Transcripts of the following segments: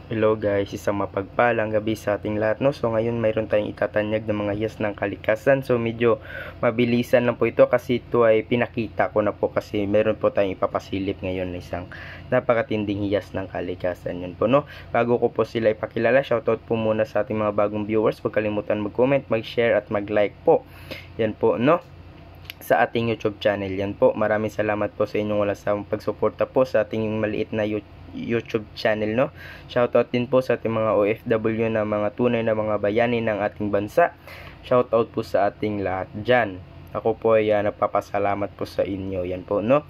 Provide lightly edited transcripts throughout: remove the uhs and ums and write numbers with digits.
Hello guys, isang mapagpalang gabi sa ating lahat, no? So ngayon mayroon tayong itatanyag ng mga hiyas ng kalikasan. So medyo mabilisan lang po ito kasi ito ay pinakita ko na po kasi meron po tayong ipapasilip ngayon na isang napakatinding hiyas ng kalikasan. Yun po, no? Bago ko po sila ipakilala, shoutout po muna sa ating mga bagong viewers. Huwag kalimutan mag-comment, mag-share at mag-like po. Yan po, no? Sa ating YouTube channel. Yan po, maraming salamat po sa inyong walang sawang pagsuporta po sa ating maliit na YouTube channel, no? Shoutout din po sa ating mga OFW na mga tunay na mga bayani ng ating bansa. Shoutout po sa ating lahat dyan. Ako po ay nagpapasalamat po sa inyo. Yan po, no?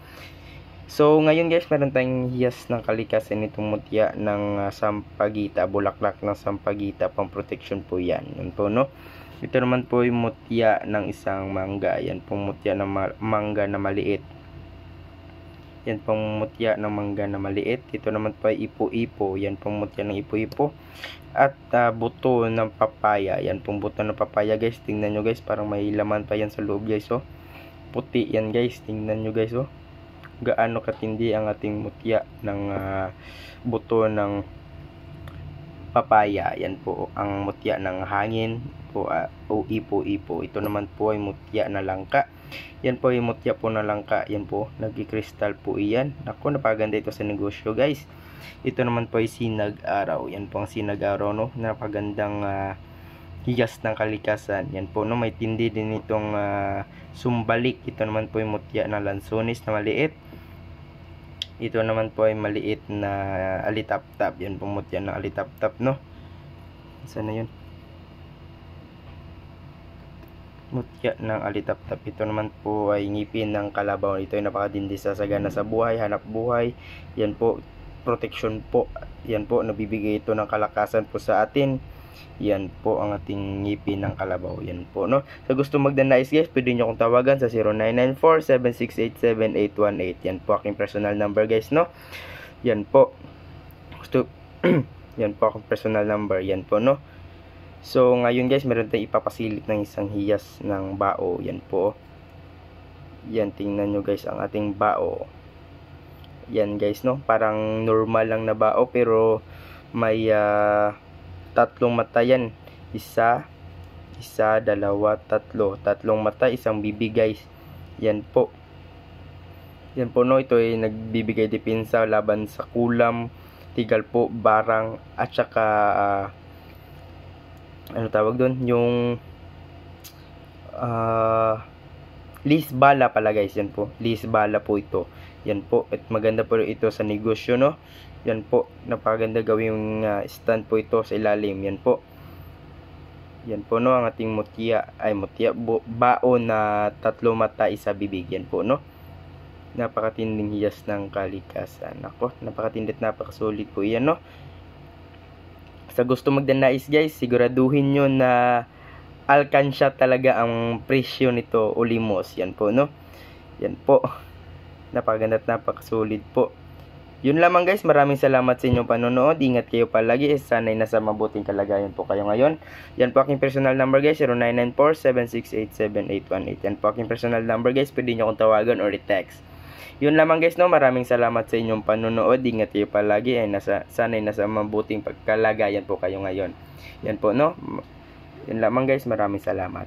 So ngayon guys, meron tayong hiyas ng kalikasan itong mutya ng sampagita, bulaklak ng sampagita, pang protection po yan. Yan po, no? Ito naman po yung mutya ng isang mangga. Yan pong mutya ng mangga na maliit. Yan pong mutya ng mangga na maliit. Ito naman po ay ipo-ipo. Yan pong mutya ng ipo-ipo. At buto ng papaya. Yan pong buto ng papaya guys. Tingnan nyo guys. Parang may laman pa yan sa loob guys. Oh. Puti yan guys. Tingnan nyo guys. Oh. Gaano katindi ang ating mutya ng buto ng papaya. Yan po ang mutya ng hangin po, o ipo-ipo. Ito naman po ay mutya na langka. Yan po ay mutya po na langka. Yan po, nagkikristal po iyan. Naku, napaganda ito sa negosyo guys. Ito naman po ay sinag-araw. Yan po ang sinag-araw, no? Napagandang hiyas ng kalikasan. Yan po, no? May tindi din itong sumbalik. Ito naman po ay mutya na lansones na maliit. Ito naman po ay maliit na alitap-tap. Yan po mutya na alitap-tap, no? Saan na yun? Mutya ng alitap-tap. Ito naman po ay ngipin ng kalabaw. Ito ay napakatindi sa sagana sa buhay, hanap buhay. Yan po, protection po. Yan po, nabibigay ito ng kalakasan po sa atin. Yan po ang ating ngipin ng kalabaw. Yan po, no? Sa gusto magdanais guys, pwede nyo akong tawagan sa 0994-768-7818. Yan po aking personal number guys, no? Yan po. Gusto yan po aking personal number. Yan po, no? So ngayon guys, meron tayong ipapasilip ng isang hiyas ng bao. Yan po. Yan, tingnan nyo guys ang ating bao. Yan guys, no? Parang normal lang na bao pero may tatlong mata yan. Isa, dalawa, tatlo. Tatlong mata, isang bibig guys. Yan po. Yan po, no? Ito ay nagbibigay depensa laban sa kulam, tigal po, barang, at saka ano tawag doon? Yung lisbala pala guys. Yan po. Lisbala po ito. Yan po. At maganda po ito sa negosyo, no? Yan po, napakaganda gawing stand po ito sa ilalim. Yan po. Yan po, no, ang ating mutya, bao na tatlo mata, isa bibig. Yan po, no. Napakatinding hiyas ng kalikasan. Ako, napakatindi at napakasulit po yan, no. Sa gusto magdanais guys, siguraduhin nyo na alkansya talaga ang presyo nito o limos. Yan po, no. Yan po. Napakaganda at napakasulit po. Yun lamang guys, maraming salamat sa inyong panonood. Ingat kayo palagi. Sana'y nasa mabuting kalagayan po kayo ngayon. Yan po aking personal number guys, 0994-768-7818. Yan po aking personal number guys, pwede nyo akong tawagan or i-text. Yun lamang guys, no, maraming salamat sa inyong panonood. Ingat kayo palagi. Sana'y nasa mabuting kalagayan po kayo ngayon. Yan po, no. Yun lamang guys, maraming salamat.